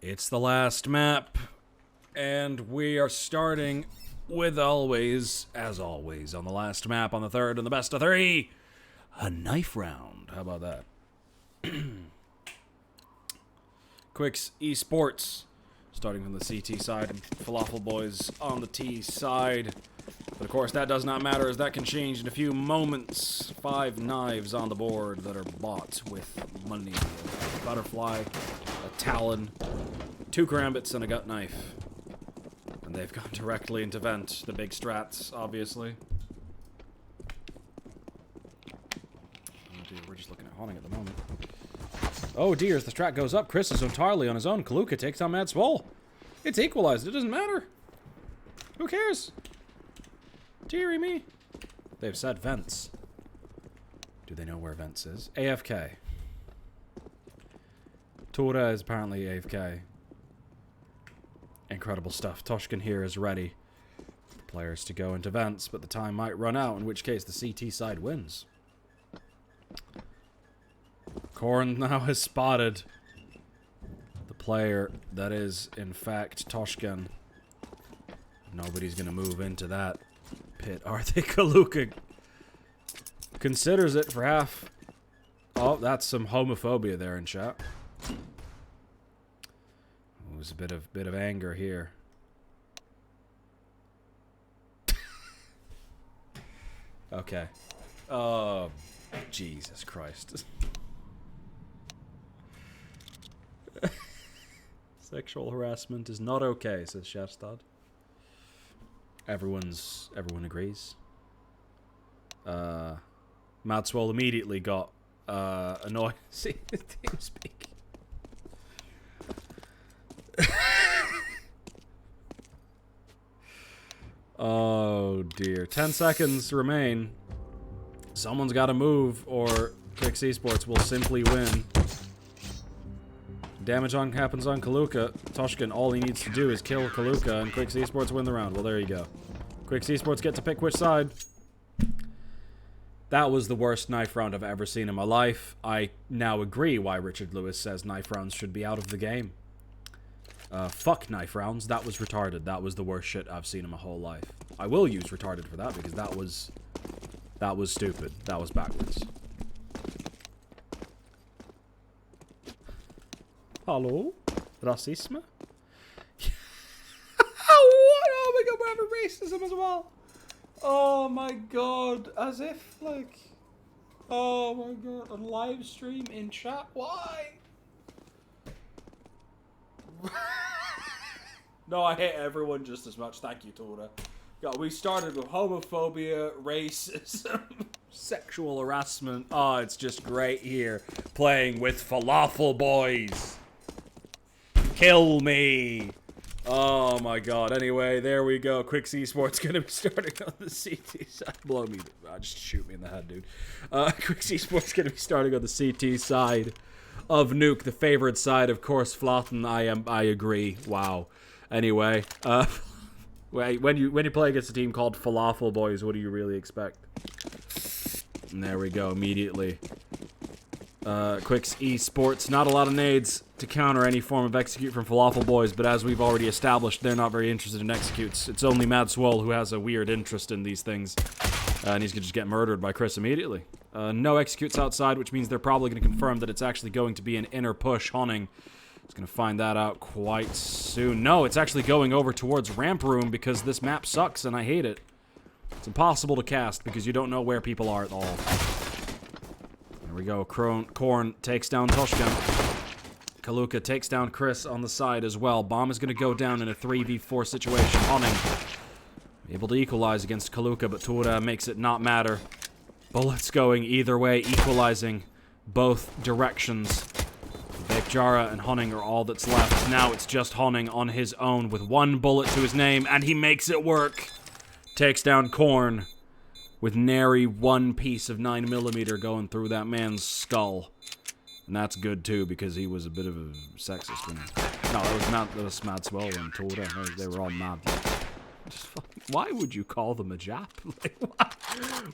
It's the last map, and we are starting with as always, on the last map on the third and the best of three, a knife round. How about that? Quixz Esports, starting from the CT side, and Falafelboyz on the T side. But of course, that does not matter, as that can change in a few moments. 5 knives on the board that are bought with money. A butterfly, a talon, 2 karambits, and a gut knife. And they've gone directly into vent, the big strats, obviously. Oh dear, we're just looking at haunting at the moment. Oh dear, as the strat goes up, Chris is entirely on his own. Kaluka takes on Mad Swole. It's equalized, it doesn't matter. Who cares? Deary me. They've said vents. Do they know where vents is? AFK. Tora is apparently AFK. Incredible stuff. Toshkin here is ready for players to go into vents, but the time might run out, in which case the CT side wins. Korn now has spotted the player that is, in fact, Toshkin. Nobody's going to move into that pit, are they? Kaluka considers it for half. Oh, that's some homophobia there in chat. It was a bit of anger here. Okay. Oh, Jesus Christ. Sexual harassment is not okay, says Chefstad. Everyone agrees. Madswell immediately got annoyed. See the team speak. Oh dear. 10 seconds remain. Someone's got to move, or Quixz Esports will simply win. Damage happens on Kaluka. Toshkin, all he needs to do is kill Kaluka, and Quixz Esports win the round. Well, there you go. Quixz Esports get to pick which side. That was the worst knife round I've ever seen in my life. I now agree why Richard Lewis says knife rounds should be out of the game. Fuck knife rounds. That was retarded. That was the worst shit I've seen in my whole life. I will use retarded for that, because that was stupid. That was backwards. Hello? Racism? What? Oh my god, we're having racism as well. Oh my god. As if, like... Oh my god. On live stream in chat? Why? No, I hate everyone just as much. Thank you, Tora. God, we started with homophobia, racism, sexual harassment. Oh, it's just great here. Playing with Falafelboyz. Kill me. Oh my god. Anyway, there we go. Quixz Esports gonna be starting on the CT side. Blow me. Just shoot me in the head, dude. Quixz Esports gonna be starting on the CT side of Nuke, the favorite side, of course. Flatten. I agree. Wow. Anyway, when you play against a team called Falafelboyz, what do you really expect? And there we go. Immediately. Quixz Esports, not a lot of nades to counter any form of execute from Falafelboyz, but as we've already established, they're not very interested in executes. It's only Mad Swole who has a weird interest in these things, and he's going to just get murdered by Chris immediately. No executes outside, which means they're probably going to confirm that it's actually going to be an inner push. Honning is going to find that out quite soon. No, it's actually going over towards ramp room, because this map sucks and I hate it. It's impossible to cast because you don't know where people are at all. There we go. Korn takes down Toshkin. Kaluka takes down Chris on the side as well. Bomb is going to go down in a 3v4 situation. Honning able to equalize against Kaluka, but Tora makes it not matter. Bullets going either way, equalizing both directions. Jara and Honning are all that's left. Now it's just Honning on his own with 1 bullet to his name, and he makes it work. Takes down Korn with nary 1 piece of 9mm going through that man's skull. And that's good too, because he was a bit of a sexist. No, that was Mad Swell and Tora. They were all mad. Why would you call them a Jap? Like,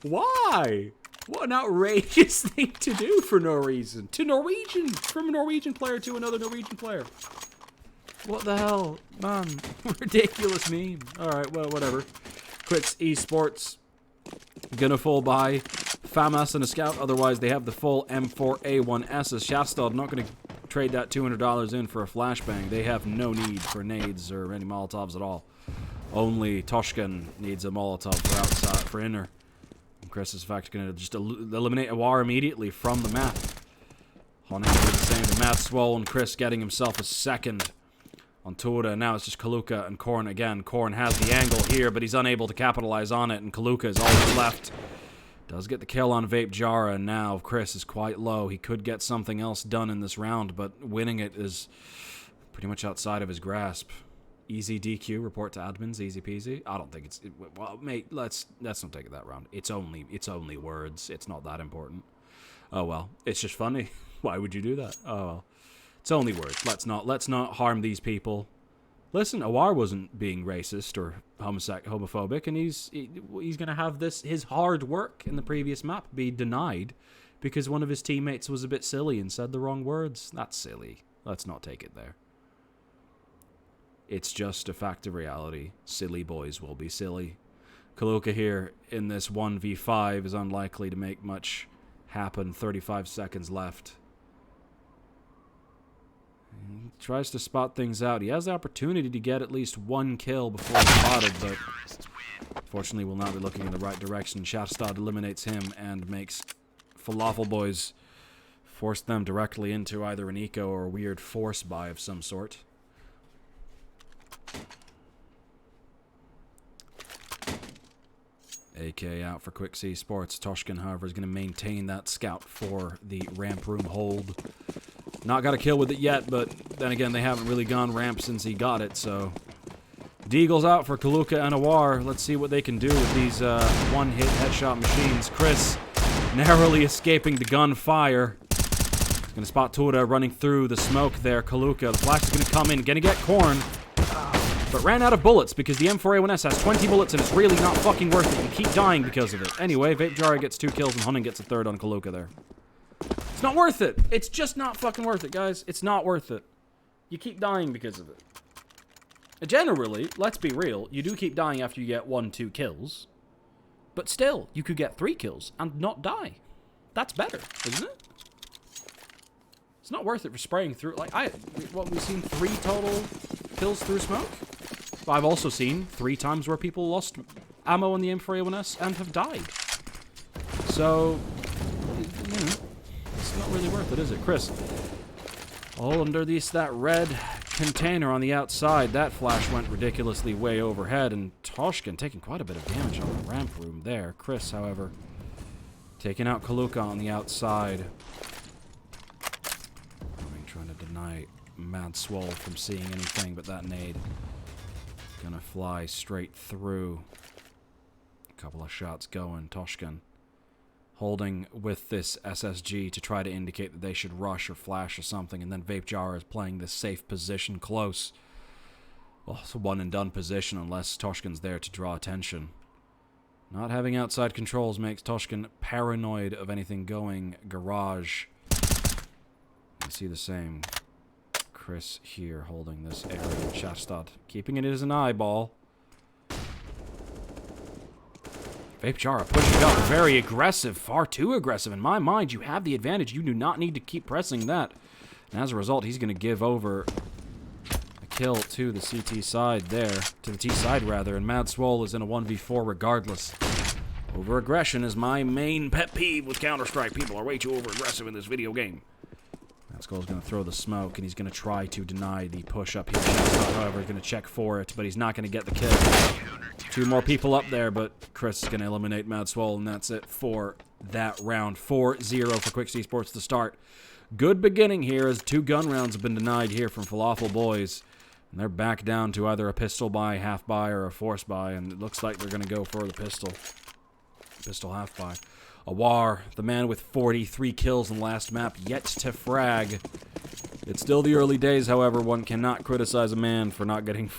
why? What an outrageous thing to do for no reason. From a Norwegian player to another Norwegian player. What the hell? Man, ridiculous meme. Alright, well, whatever. Quixz Esports. Gonna fall by FAMAS and a scout, otherwise they have the full M4A1S as Shastad. Not gonna trade that $200 in for a flashbang. They have no need for nades or any Molotovs at all. Only Toshkin needs a Molotov for outside, for inner. And Quixz is in fact gonna just eliminate Awar immediately from the map. Honing doing the same to Matt Swole, and Quixz getting himself a second on Tura. Now it's just Kaluka and Korn again. Korn has the angle here, but he's unable to capitalize on it, and Kaluka is all that's left. Does get the kill on Vape Jara, and now Quixz is quite low. He could get something else done in this round, but winning it is pretty much outside of his grasp. Easy DQ, report to admins, easy peasy. I don't think it's... well, mate, let's not take it that round. It's only words. It's not that important. Oh, well. It's just funny. Why would you do that? Oh, well. It's only words. Let's not harm these people. Listen, Awar wasn't being racist or homophobic, and he's gonna have his hard work in the previous map be denied because one of his teammates was a bit silly and said the wrong words. That's silly. Let's not take it there. It's just a fact of reality. Silly boys will be silly. Kaluka here in this 1v5 is unlikely to make much happen. 35 seconds left. He tries to spot things out. He has the opportunity to get at least one kill before he's spotted, but fortunately will not be looking in the right direction. Shastad eliminates him and makes Falafelboyz force them directly into either an eco or a weird force buy of some sort. AK out for Quixz Esports. Toshkin, however, is going to maintain that scout for the ramp room hold. Not got a kill with it yet, but then again, they haven't really gone ramp since he got it, so... Deagle's out for Kaluka and Awar. Let's see what they can do with these one-hit headshot machines. Quixz narrowly escaping the gunfire. He's going to spot Tura running through the smoke there. Kaluka, the flash is going to come in, going to get Korn. But ran out of bullets because the M4A1S has 20 bullets and it's really not fucking worth it. You keep dying because of it. Anyway, Vape Jara gets 2 kills and Hunting gets a 3rd on Kaluka there. It's not worth it. It's just not fucking worth it, guys. It's not worth it. You keep dying because of it. Generally, let's be real, you do keep dying after you get 1-2 kills. But still, you could get 3 kills and not die. That's better, isn't it? It's not worth it for spraying through. Like, we've seen 3 total kills through smoke. But I've also seen 3 times where people lost ammo on the M4A1S and have died. So, you know, it's not really worth it, is it? Quixz, all under that red container on the outside. That flash went ridiculously way overhead, and Toshkin taking quite a bit of damage on the ramp room there. Quixz, however, taking out Kaluka on the outside. Trying to deny Mad Swole from seeing anything, but that nade gonna fly straight through. A couple of shots going. Toshkin holding with this SSG to try to indicate that they should rush or flash or something, and then Vape Jara is playing this safe position close. Well, it's a one-and-done position unless Toshkin's there to draw attention. Not having outside controls makes Toshkin paranoid of anything going garage. You see the same. Quixz here holding this area. Shastad keeping it as an eyeball. Vape Jara pushing up, very aggressive, far too aggressive. In my mind, you have the advantage. You do not need to keep pressing that. And as a result, he's going to give over a kill to the CT side there, to the T side rather, and Mad Swole is in a 1v4 regardless. Over-aggression is my main pet peeve with Counter-Strike. People are way too over-aggressive in this video game. Mad Swole's going to throw the smoke, and he's going to try to deny the push-up here. Shastad, however, is going to check for it, but he's not going to get the kill. 2 more people up there, but Quixz is going to eliminate Mad Swole, and that's it for that round. 4-0 for Quixz Esports to start. Good beginning here, as 2 gun rounds have been denied here from Falafelboyz. And they're back down to either a pistol buy, half buy, or a force buy, and it looks like they're going to go for the pistol. Pistol half buy. Awar, the man with 43 kills in the last map, yet to frag. It's still the early days, however. One cannot criticize a man for not getting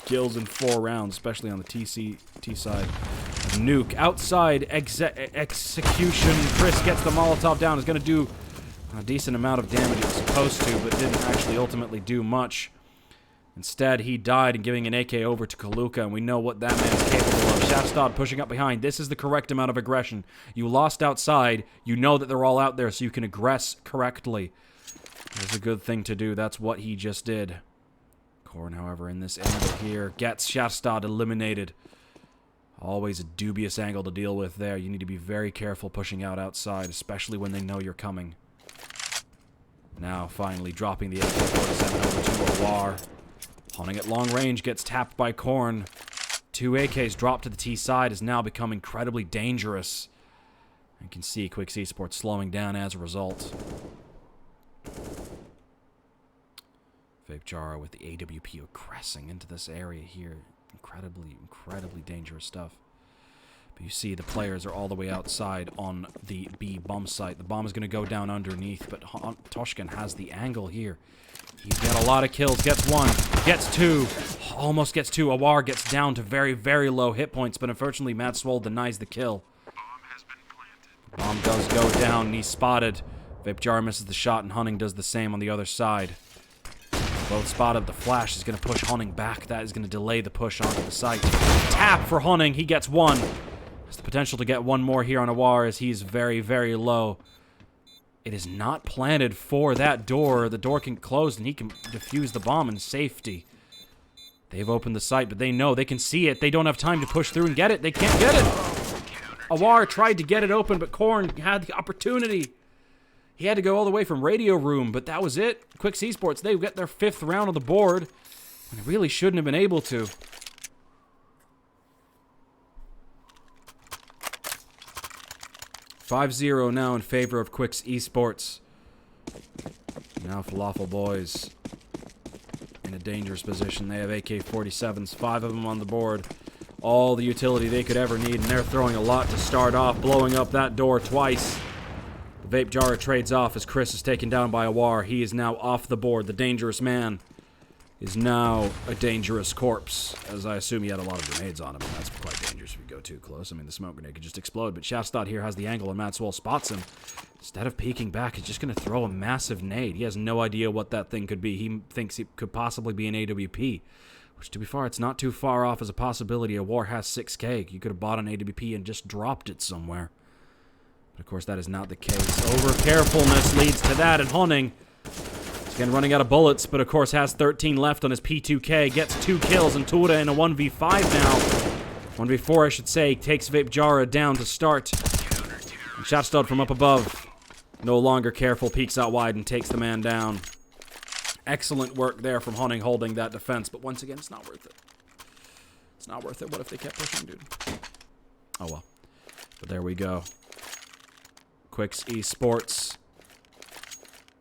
kills in 4 rounds, especially on the T side. Nuke outside execution. Quixz gets the Molotov down. Is going to do a decent amount of damage it was supposed to, but didn't actually ultimately do much. Instead, he died and giving an AK over to Kaluka, and we know what that man's capable of. Shafstad pushing up behind. This is the correct amount of aggression. You lost outside. You know that they're all out there, so you can aggress correctly. That's a good thing to do. That's what he just did. Korn, however, in this angle here, gets Shafstad eliminated. Always a dubious angle to deal with there. You need to be very careful pushing out outside, especially when they know you're coming. Now, finally, dropping the AK-47 over to Awar. Hunting at long range, gets tapped by Korn. 2 AKs dropped to the T side, has now become incredibly dangerous. You can see Quixz Esports slowing down as a result. Vapejara with the AWP aggressing into this area here. Incredibly dangerous stuff. But you see the players are all the way outside on the B bomb site. The bomb is going to go down underneath, but Toshkin has the angle here. He's got a lot of kills. Gets 1, gets 2, almost gets 2. Awar gets down to very low hit points, but unfortunately Mad Swole denies the kill. Bomb does go down, and he's spotted. Vapejara misses the shot, and Hunting does the same on the other side. Both spotted. The flash is going to push Hunting back. That is going to delay the push onto the site. Tap for Hunting. He gets 1. Has the potential to get 1 more here on Awar as he's very low. It is not planted for that door. The door can close and he can defuse the bomb in safety. They've opened the site, but they know they can see it. They don't have time to push through and get it. They can't get it. Awar tried to get it open, but Korn had the opportunity. He had to go all the way from radio room, but that was it. Quixz Esports, they get their 5th round on the board, and they really shouldn't have been able to. $5-0 now in favor of Quixz Esports. Now Falafelboyz in a dangerous position. They have AK-47s, 5 of them on the board. All the utility they could ever need, and they're throwing a lot to start off, blowing up that door twice. The Vapejara trades off as Chris is taken down by Awar. He is now off the board. The dangerous man is now a dangerous corpse, as I assume he had a lot of grenades on him. That's quite dangerous if you go too close. I mean, the smoke grenade could just explode, but Shafstad here has the angle, and Mad Swole spots him. Instead of peeking back, he's just going to throw a massive nade. He has no idea what that thing could be. He thinks it could possibly be an AWP, which, to be fair, it's not too far off as a possibility. Awar has 6K. You could have bought an AWP and just dropped it somewhere. But, of course, that is not the case. Over-carefulness leads to that, and Hunting is again running out of bullets, but, of course, has 13 left on his P2K. Gets 2 kills, and Tura in a 1v5 now. 1v4, I should say. Takes Vapejara down to start. And Shafstad from up above, no longer careful, peeks out wide and takes the man down. Excellent work there from Hunting holding that defense, but once again, it's not worth it. It's not worth it. What if they kept pushing, dude? Oh, well. But there we go. Quixz Esports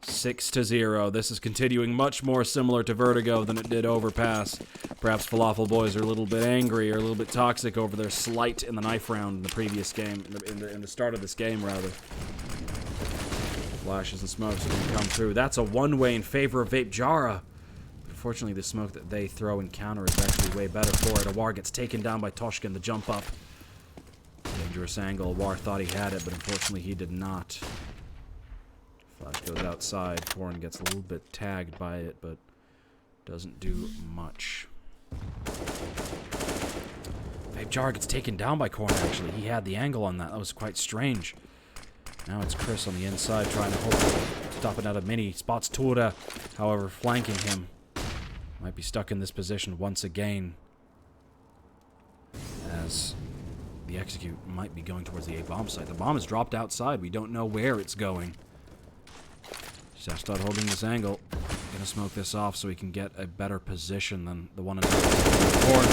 6-0. This is continuing much more similar to Vertigo than it did Overpass. Perhaps Falafelboyz are a little bit angry or a little bit toxic over their slight in the knife round in the previous game, in the start of this game, rather. Flashes and smokes are going to come through. That's a one-way in favor of Vapejara. Unfortunately, the smoke that they throw in counter is actually way better for it. Awar gets taken down by Toshkin, the jump up. Dangerous angle. Awar thought he had it, but unfortunately he did not. Flash goes outside. Korn gets a little bit tagged by it, but doesn't do much. Vapejara gets taken down by Korn, actually. He had the angle on that. That was quite strange. Now it's Chris on the inside trying to stop it out of mini. Spots Tura, however, flanking him. Might be stuck in this position once again, as the execute might be going towards the A-bomb site. The bomb is dropped outside. We don't know where it's going. Shafstad holding this angle. Gonna smoke this off so he can get a better position than the one in Korn.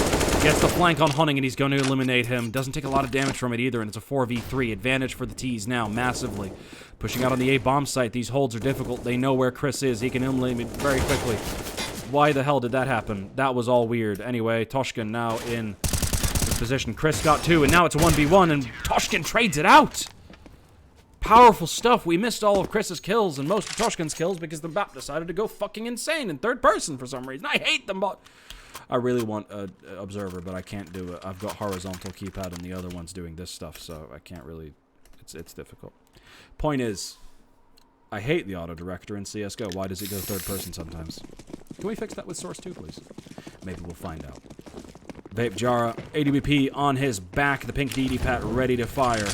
Gets the flank on Hunting, and he's going to eliminate him. Doesn't take a lot of damage from it either, and it's a 4v3. Advantage for the T's now, massively. Pushing out on the A-bomb site. These holds are difficult. They know where Chris is. He can eliminate him very quickly. Why the hell did that happen? That was all weird. Anyway, Toshkin now in this position. Chris got 2, and now it's a 1v1, and Toshkin trades it out! Powerful stuff. We missed all of Chris's kills and most of Toshkin's kills because the map decided to go fucking insane in third person for some reason. I hate them, but I really want an observer, but I can't do it. I've got horizontal keypad and the other one's doing this stuff, so I can't really. It's difficult. Point is, I hate the auto-director in CSGO. Why does it go third person sometimes? Can we fix that with Source 2, please? Maybe we'll find out. Vape Jara, AWP on his back, the pink DD Pat ready to fire.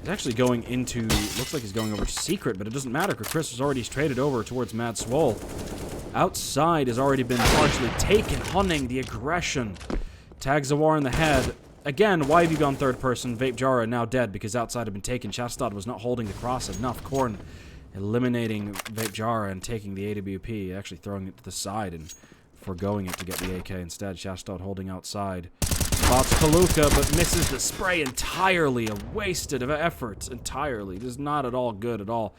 He's actually going into, looks like he's going over Secret, but it doesn't matter because Chris has already traded over towards Mad Swole. Outside has already been partially taken. Hunning, the aggression. Tags a war in the head. Again, why have you gone third person? Vape Jara now dead because outside had been taken. Chastad was not holding the cross enough. Korn eliminating Vape Jara and taking the AWP, actually throwing it to the side and foregoing it to get the AK instead. Chastad holding outside. Spots Kaluka, but misses the spray entirely. A wasted of effort entirely. Just not at all good at all.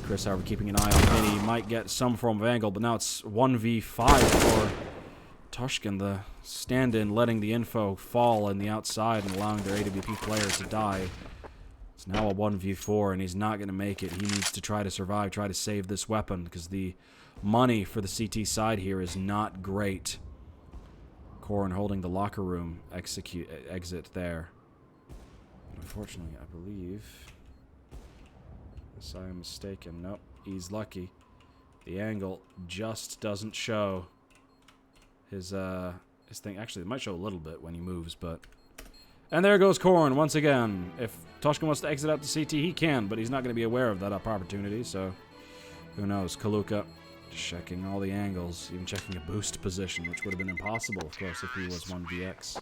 Chris, however, keeping an eye on Mini. Might get some form of angle, but now it's 1v5 for Tushkin, the stand-in, letting the info fall in the outside and allowing their AWP player to die. It's now a 1v4, and he's not going to make it. He needs to try to survive, try to save this weapon, because the money for the CT side here is not great. Korn holding the locker room exit there. Unfortunately, I believe, unless I am mistaken, nope, he's lucky. The angle just doesn't show his thing. Actually, it might show a little bit when he moves, but... And there goes Korn once again. If Tushkin wants to exit out to CT, he can, but he's not going to be aware of that opportunity, so who knows. Kaluka checking all the angles, even checking a boost position, which would have been impossible, of course, if he was 1vx.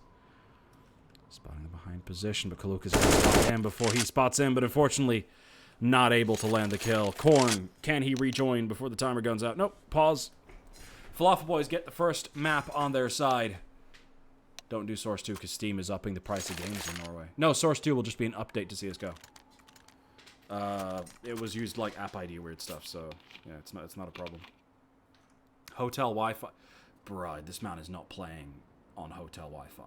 Spotting the behind position, but Kaluka's going to spot him before he spots him, but unfortunately not able to land the kill. Korn, can he rejoin before the timer guns out? Nope, pause. Falafelboyz get the first map on their side. Don't do Source 2 because Steam is upping the price of games in Norway. No, Source 2 will just be an update to CSGO. It was used like app ID weird stuff, so yeah, it's not a problem. Hotel Wi-Fi. Bruh, this man is not playing on hotel Wi-Fi.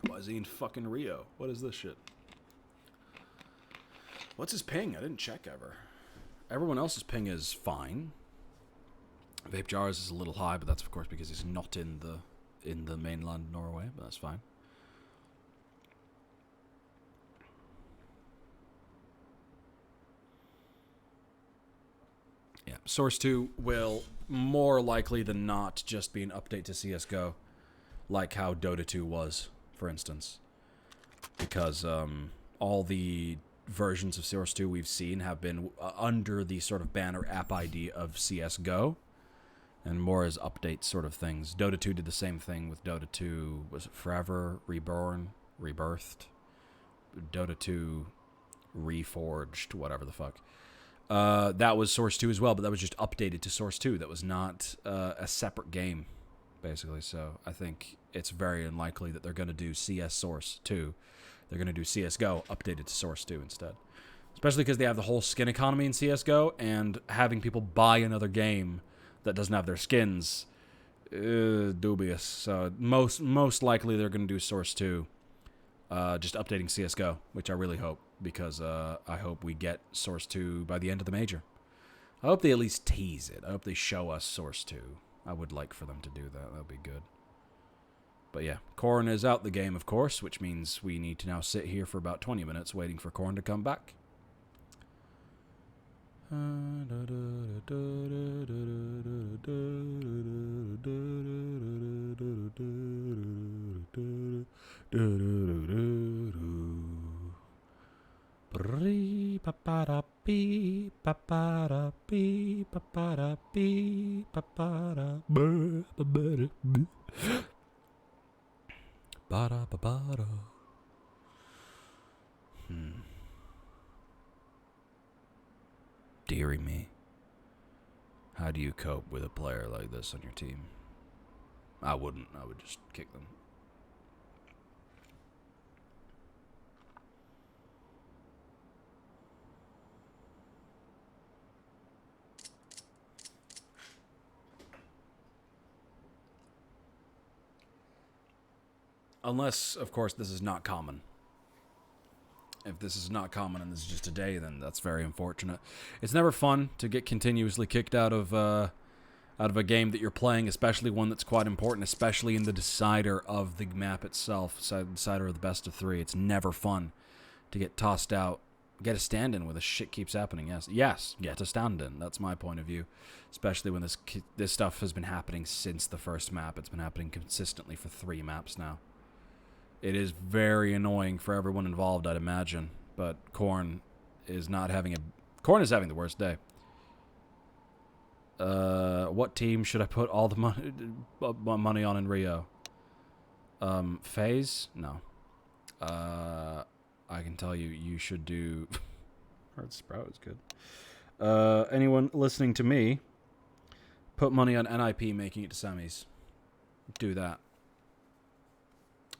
Why is he in fucking Rio? What is this shit? What's his ping? I didn't check ever. Everyone else's ping is fine. Vape Jars is a little high, but that's of course because he's not in the mainland Norway, but that's fine. Yeah, Source 2 will more likely than not just be an update to CSGO, like how Dota 2 was, for instance. Because all the versions of Source 2 we've seen have been under the sort of banner app ID of CSGO, and more as update sort of things. Dota 2 did the same thing with Dota 2, was it Forever, Reborn, Rebirthed? Dota 2 Reforged, whatever the fuck. That was Source 2 as well, but that was just updated to Source 2. That was not a separate game, basically. So I think it's very unlikely that they're going to do CS Source 2. They're going to do CSGO updated to Source 2 instead. Especially because they have the whole skin economy in CSGO, and having people buy another game that doesn't have their skins, dubious. So most likely they're going to do Source 2, just updating CSGO, which I really hope, because I hope we get Source 2 by the end of the major. I hope they at least tease it. I hope they show us Source 2. I would like for them to do that. That would be good. But yeah, Korn is out the game, of course, which means we need to now sit here for about 20 minutes waiting for Korn to come back. Deary me. How do you cope with a player like this on your team? I wouldn't. I would just kick them. Unless, of course, this is not common. If this is not common and this is just a day, then that's very unfortunate. It's never fun to get continuously kicked out of out of a game that you're playing, especially one that's quite important, especially in the decider of the map itself, decider of the best of 3. It's never fun to get tossed out. Get a stand-in where the shit keeps happening. Yes, get a stand-in. That's my point of view, especially when this stuff has been happening since the first map. It's been happening consistently for 3 maps now. It is very annoying for everyone involved, I'd imagine, but Corn is having the worst day. What team should I put all the money on in Rio? FaZe? No. I can tell you should do... Hard Sprout is good. Anyone listening to me, put money on NIP making it to semis. Do that.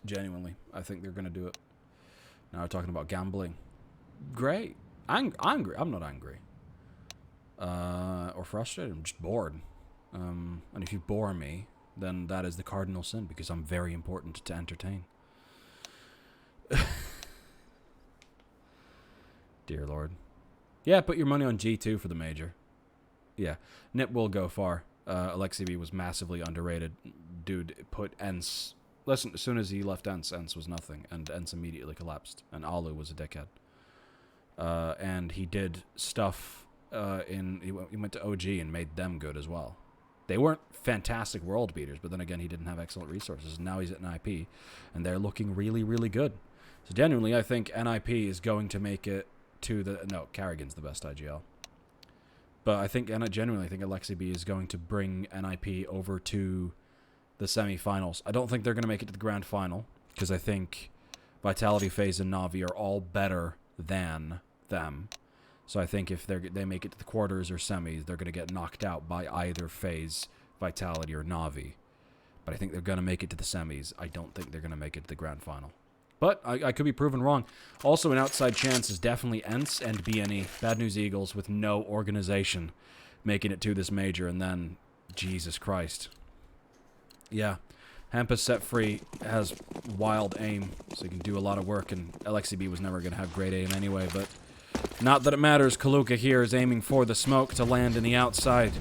Genuinely. I think they're going to do it. Now we're talking about gambling. Great. Angry. I'm not angry. Or frustrated. I'm just bored. And if you bore me, then that is the cardinal sin, because I'm very important to entertain. Dear Lord. Yeah, put your money on G2 for the major. Yeah. Nip will go far. Alexi B was massively underrated. Dude put ENCE... Listen, as soon as he left ENCE was nothing. And ENCE immediately collapsed. And Alu was a dickhead. And he did stuff he went to OG and made them good as well. They weren't fantastic world beaters, but then again, he didn't have excellent resources. Now he's at NIP, and they're looking really, really good. So genuinely, I think NIP is going to make it to the... No, Carrigan's the best IGL. But I genuinely think Alexi B is going to bring NIP over to the semifinals. I don't think they're going to make it to the grand final, because I think Vitality, FaZe, and Na'Vi are all better than them. So I think if they make it to the quarters or semis, they're going to get knocked out by either FaZe, Vitality, or Na'Vi. But I think they're going to make it to the semis. I don't think they're going to make it to the grand final. But I could be proven wrong. Also, an outside chance is definitely ENCE and BNE. Bad News Eagles with no organization making it to this major. And then, Jesus Christ. Yeah. Hampus set free, has wild aim, so he can do a lot of work. And LXCB was never going to have great aim anyway, but not that it matters. Kaluka here is aiming for the smoke to land in the outside.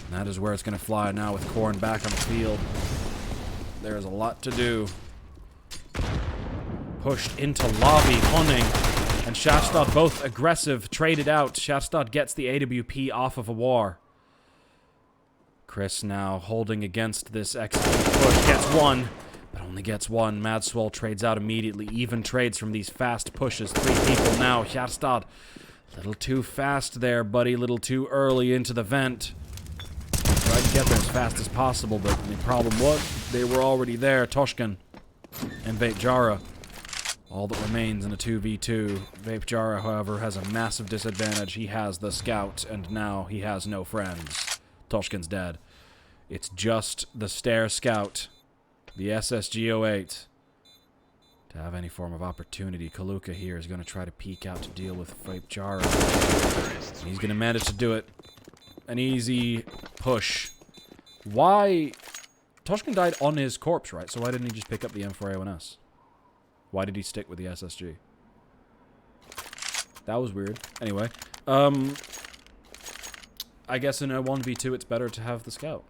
And that is where it's going to fly now with Corn back on the field. There's a lot to do. Pushed into lobby, Hunning and Shafstad both aggressive, traded out. Shafstad gets the AWP off of a war. Chris now holding against this execute push, gets one, but only gets one. Madswell trades out immediately, even trades from these fast pushes. 3 people now. Shafstad, a little too fast there, buddy, a little too early into the vent. Tried to get there as fast as possible, but the problem was they were already there. Toshkan and Vapejara. All that remains in a 2v2. Vapejara, however, has a massive disadvantage. He has the scout, and now he has no friends. Toshkan's dead. It's just the Stair Scout, the SSG-08. To have any form of opportunity, Kaluka here is going to try to peek out to deal with Vapejara. He's going to manage to do it. An easy push. Why? Toshkan died on his corpse, right? So why didn't he just pick up the M4A1S? Why did he stick with the SSG? That was weird. Anyway, I guess in a 1v2 it's better to have the scout.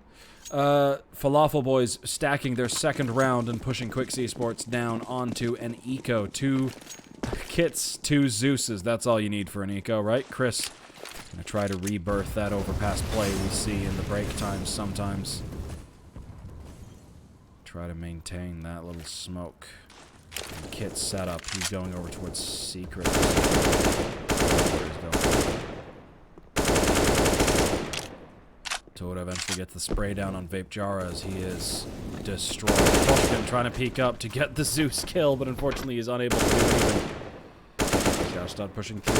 Falafelboyz stacking their second round and pushing Quixz Esports down onto an eco. 2 kits, 2 Zeuses. That's all you need for an eco, right? Chris gonna try to rebirth that overpass play we see in the break times sometimes. Try to maintain that little smoke. And Kit set up. He's going over towards Secret. Toda eventually gets the spray down on Vapejara as he is destroyed. Toshkan trying to peek up to get the Zeus kill, but unfortunately he's unable to do anything. Shafstad pushing through.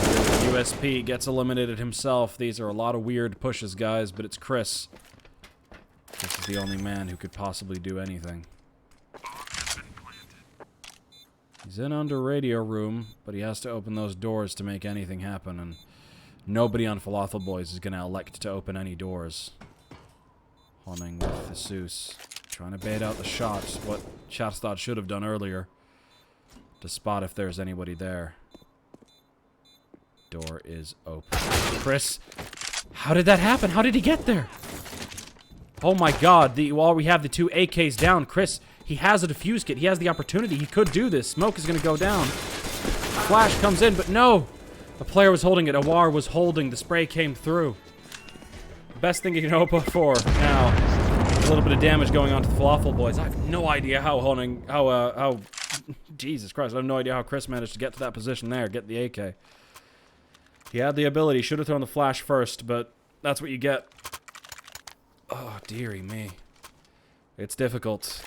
USP gets eliminated himself. These are a lot of weird pushes, guys, but it's Chris. This is the only man who could possibly do anything. He's in under radio room, but he has to open those doors to make anything happen, and nobody on Falafelboyz is going to elect to open any doors. Hunting with the Zeus. Trying to bait out the shots, what Shafstad should have done earlier, to spot if there's anybody there. Door is open. Chris, how did that happen? How did he get there? Oh my god, while we have the 2 AKs down, Quixz, he has a defuse kit. He has the opportunity. He could do this. Smoke is going to go down. Flash comes in, but no! A player was holding it. Awar was holding. The spray came through. Best thing you can hope for now. A little bit of damage going on to the Falafelboyz. I have no idea how Jesus Christ, I have no idea how Quixz managed to get to that position there, get the AK. He had the ability, should have thrown the flash first, but that's what you get. Oh, dearie me. It's difficult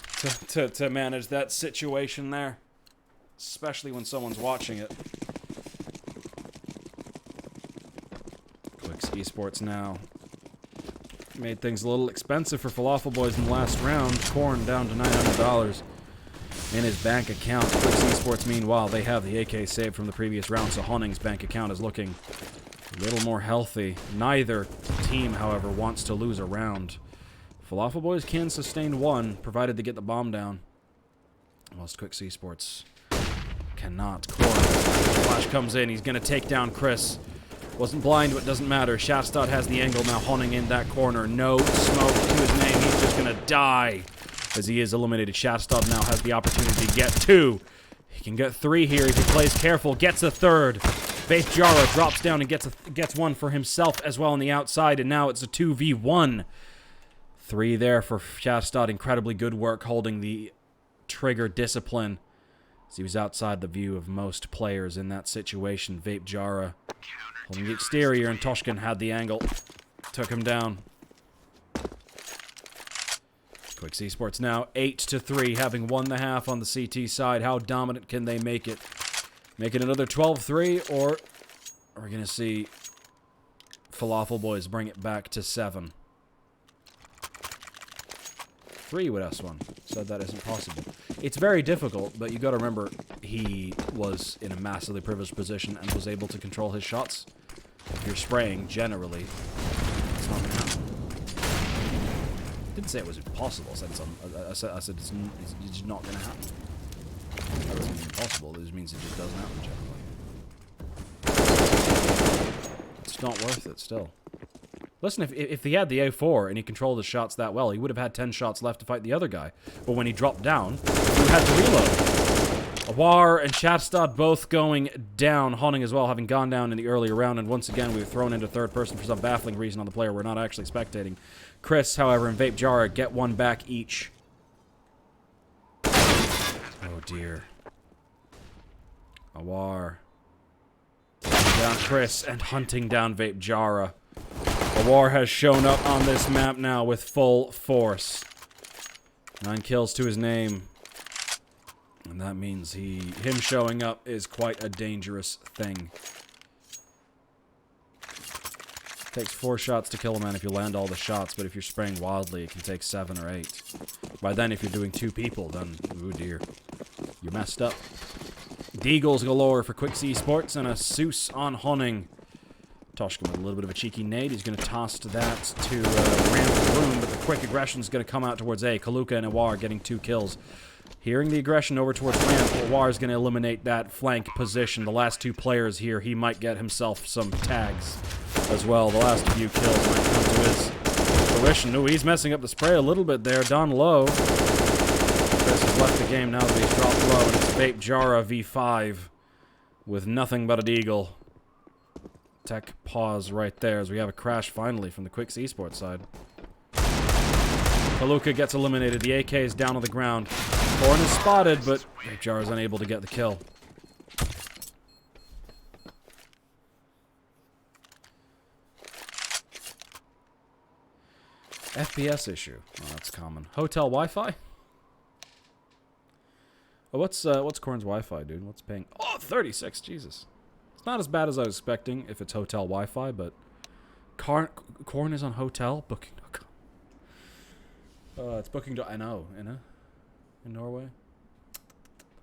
to manage that situation there. Especially when someone's watching it. Quixz Esports now. Made things a little expensive for Falafelboyz in the last round. Corn down to $900 in his bank account. Quixz Esports, meanwhile, they have the AK saved from the previous round, so Honning's bank account is looking a little more healthy. Neither team, however, wants to lose a round. Falafelboyz can sustain one, provided they get the bomb down. Whilst Quixz Esports cannot. Corn. Flash comes in. He's going to take down Quixz. Wasn't blind, but doesn't matter. Shatstad has the angle now, Honning in that corner. No smoke to his name. He's just going to die as he is eliminated. Shatstad now has the opportunity to get 2. He can get 3 here if he plays careful. Gets a 3rd. VapeJara drops down and gets 1 for himself as well on the outside, and now it's a 2v1. 3 there for Shatstad. Incredibly good work holding the trigger discipline as he was outside the view of most players in that situation. VapeJara holding the exterior, and Toshkin had the angle. Took him down. Quixz Esports now 8-3, having won the half on the CT side. How dominant can they make it? Make it another 12-3, or are we going to see Falafelboyz bring it back to 7? 3 with S1. Said that isn't possible. It's very difficult, but you got to remember he was in a massively privileged position and was able to control his shots. If you're spraying, generally, it's not going to happen. I didn't say it was impossible. I said it's not going to happen. That doesn't mean impossible. It just means it just doesn't happen generally. It's not worth it still. Listen, if he had the A4 and he controlled his shots that well, he would have had 10 shots left to fight the other guy. But when he dropped down, he had to reload. Awar and Shatstad both going down. Honning as well, having gone down in the earlier round. And once again, we were thrown into third person for some baffling reason on the player we're not actually spectating. Quixz, however, and VapeJara get 1 back each. Oh, dear. Awar taking down Quixz and hunting down VapeJara. Awar has shown up on this map now with full force. 9 kills to his name. And that means him showing up is quite a dangerous thing. Takes 4 shots to kill a man if you land all the shots, but if you're spraying wildly, it can take 7 or 8. By then, if you're doing 2 people, then, oh dear, you're messed up. Deagles galore for Quixz Esports and a Seuss on Honning. Toshkin with a little bit of a cheeky nade. He's going to toss that to Ram's room, but the quick aggression is going to come out towards A. Kaluka and Awar getting 2 kills. Hearing the aggression over towards Ram, Awar is going to eliminate that flank position. The last 2 players here, he might get himself some tags as well. The last few kills might come to his fruition. Ooh, he's messing up the spray a little bit there. Down low. Quixz has left the game now that he's dropped low, and it's VapeJara v5 with nothing but a deagle. Tech pause right there as we have a crash finally from the Quixz Esports side. Kaluka gets eliminated. The AK is down on the ground. Corn is spotted, but VapeJara is unable to get the kill. FPS issue. Oh, that's common. Hotel Wi-Fi? Oh, what's Corn's Wi-Fi, dude? What's paying? Oh, 36. Jesus. It's not as bad as I was expecting if it's hotel Wi-Fi, but Corn is on hotel booking.com. It's booking.no, in Norway.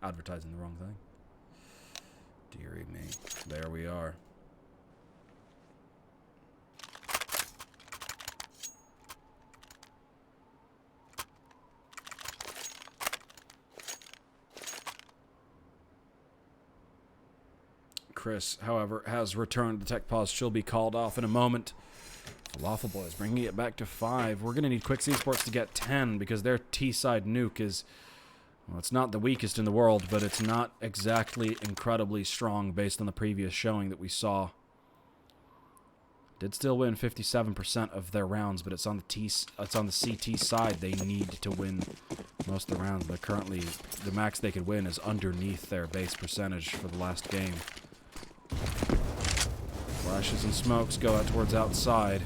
Advertising the wrong thing. Dearie me. There we are. Quixz, however, has returned. The tech pause shall be called off in a moment. Falafelboyz bringing it back to 5. We're going to need Quixz Esports to get 10 because their T-side nuke is, well, it's not the weakest in the world, but it's not exactly incredibly strong based on the previous showing that we saw. Did still win 57% of their rounds, but it's on the CT side. They need to win most of the rounds. But currently, the max they could win is underneath their base percentage for the last game. Flashes and smokes go out towards outside.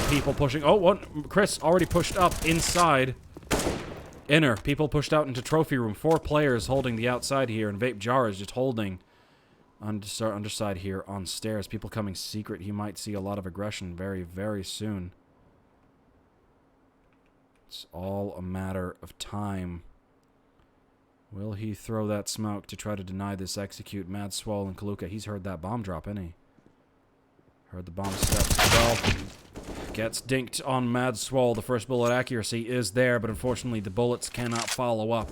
People pushing. Oh, one. Quixz already pushed up inside. Inner. People pushed out into trophy room. 4 players holding the outside here, and VapeJara is just holding underside here on stairs. People coming secret. He might see a lot of aggression very, very soon. It's all a matter of time. Will he throw that smoke to try to deny this execute? Mad Swole and Kaluka. He's heard that bomb drop, isn't he? Heard the bomb steps as well. Gets dinked on Mad Swole. The first bullet accuracy is there, but unfortunately the bullets cannot follow up.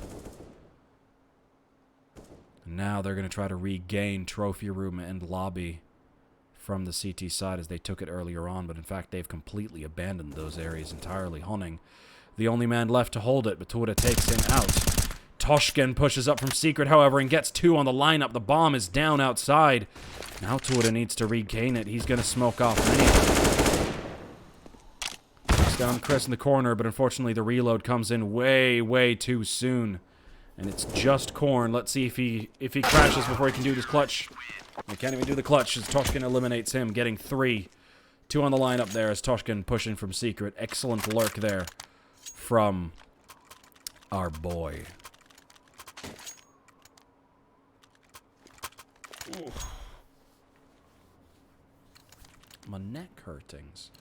Now they're going to try to regain trophy room and lobby from the CT side as they took it earlier on, but in fact they've completely abandoned those areas entirely. Hunning, the only man left to hold it, but Tuda takes him out. Toshkin pushes up from secret, however, and gets 2 on the lineup. The bomb is down outside. Now Tuda needs to regain it. He's going to smoke off many. Takes down Quixz in the corner, but unfortunately the reload comes in way, way too soon. And it's just Corn. Let's see if he crashes before he can do this clutch. He can't even do the clutch as Toshkin eliminates him, getting 3. 2 on the lineup there as Toshkin pushing from secret. Excellent lurk there from our boy. Oof. My neck hurtings.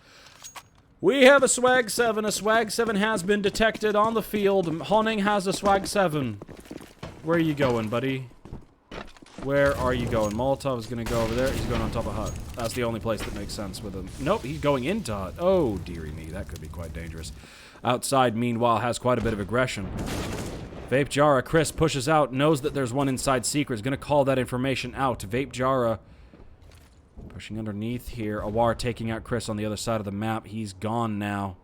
We have a Swag 7. A Swag 7 has been detected on the field. Honning has a Swag 7. Where are you going, buddy? Where are you going? Molotov is going to go over there. He's going on top of Hut. That's the only place that makes sense with him. Nope, he's going into Hut. Oh, dearie me. That could be quite dangerous. Outside, meanwhile, has quite a bit of aggression. VapeJara, Quixz pushes out, knows that there's one inside secret. Is going to call that information out. VapeJara pushing underneath here. Awar taking out Quixz on the other side of the map. He's gone now.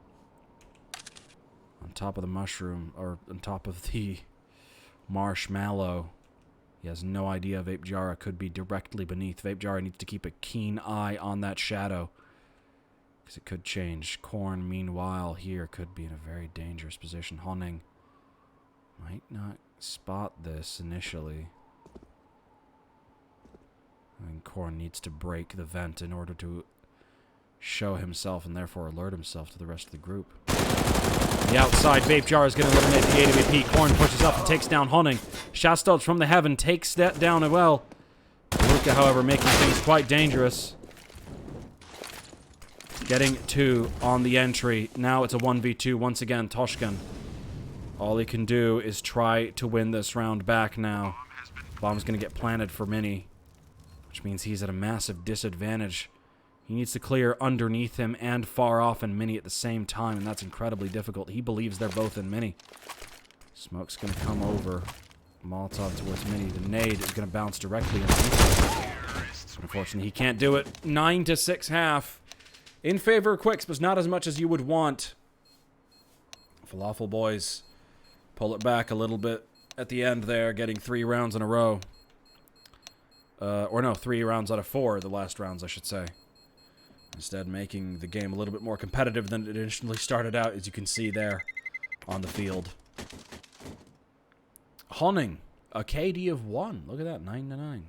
On top of the mushroom, or on top of the marshmallow. He has no idea VapeJara could be directly beneath. VapeJara needs to keep a keen eye on that shadow, because it could change. Corn, meanwhile, here could be in a very dangerous position. Honning might not spot this initially. And Corn needs to break the vent in order to show himself and therefore alert himself to the rest of the group. The outside, VapeJara is going to eliminate the AWP. Corn pushes up and takes down Honning. Shastoj from the heaven takes that down as well. Luka, however, making things quite dangerous. Getting 2 on the entry. Now it's a 1v2 once again. Toshkin. All he can do is try to win this round back now. Bomb's going to get planted for Mini, which means he's at a massive disadvantage. He needs to clear underneath him and far off and Mini at the same time, and that's incredibly difficult. He believes they're both in Mini. Smoke's going to come over. Molotov towards Mini. The nade is going to bounce directly underneath him. Unfortunately, he can't do it. 9-6 half. In favor of Quixz, but not as much as you would want. Falafelboyz pull it back a little bit at the end there, getting 3 rounds in a row. Or no, 3 rounds out of 4, the last rounds, I should say. Instead, making the game a little bit more competitive than it initially started out, as you can see there on the field. Honning, a KD of 1. Look at that, 9-9.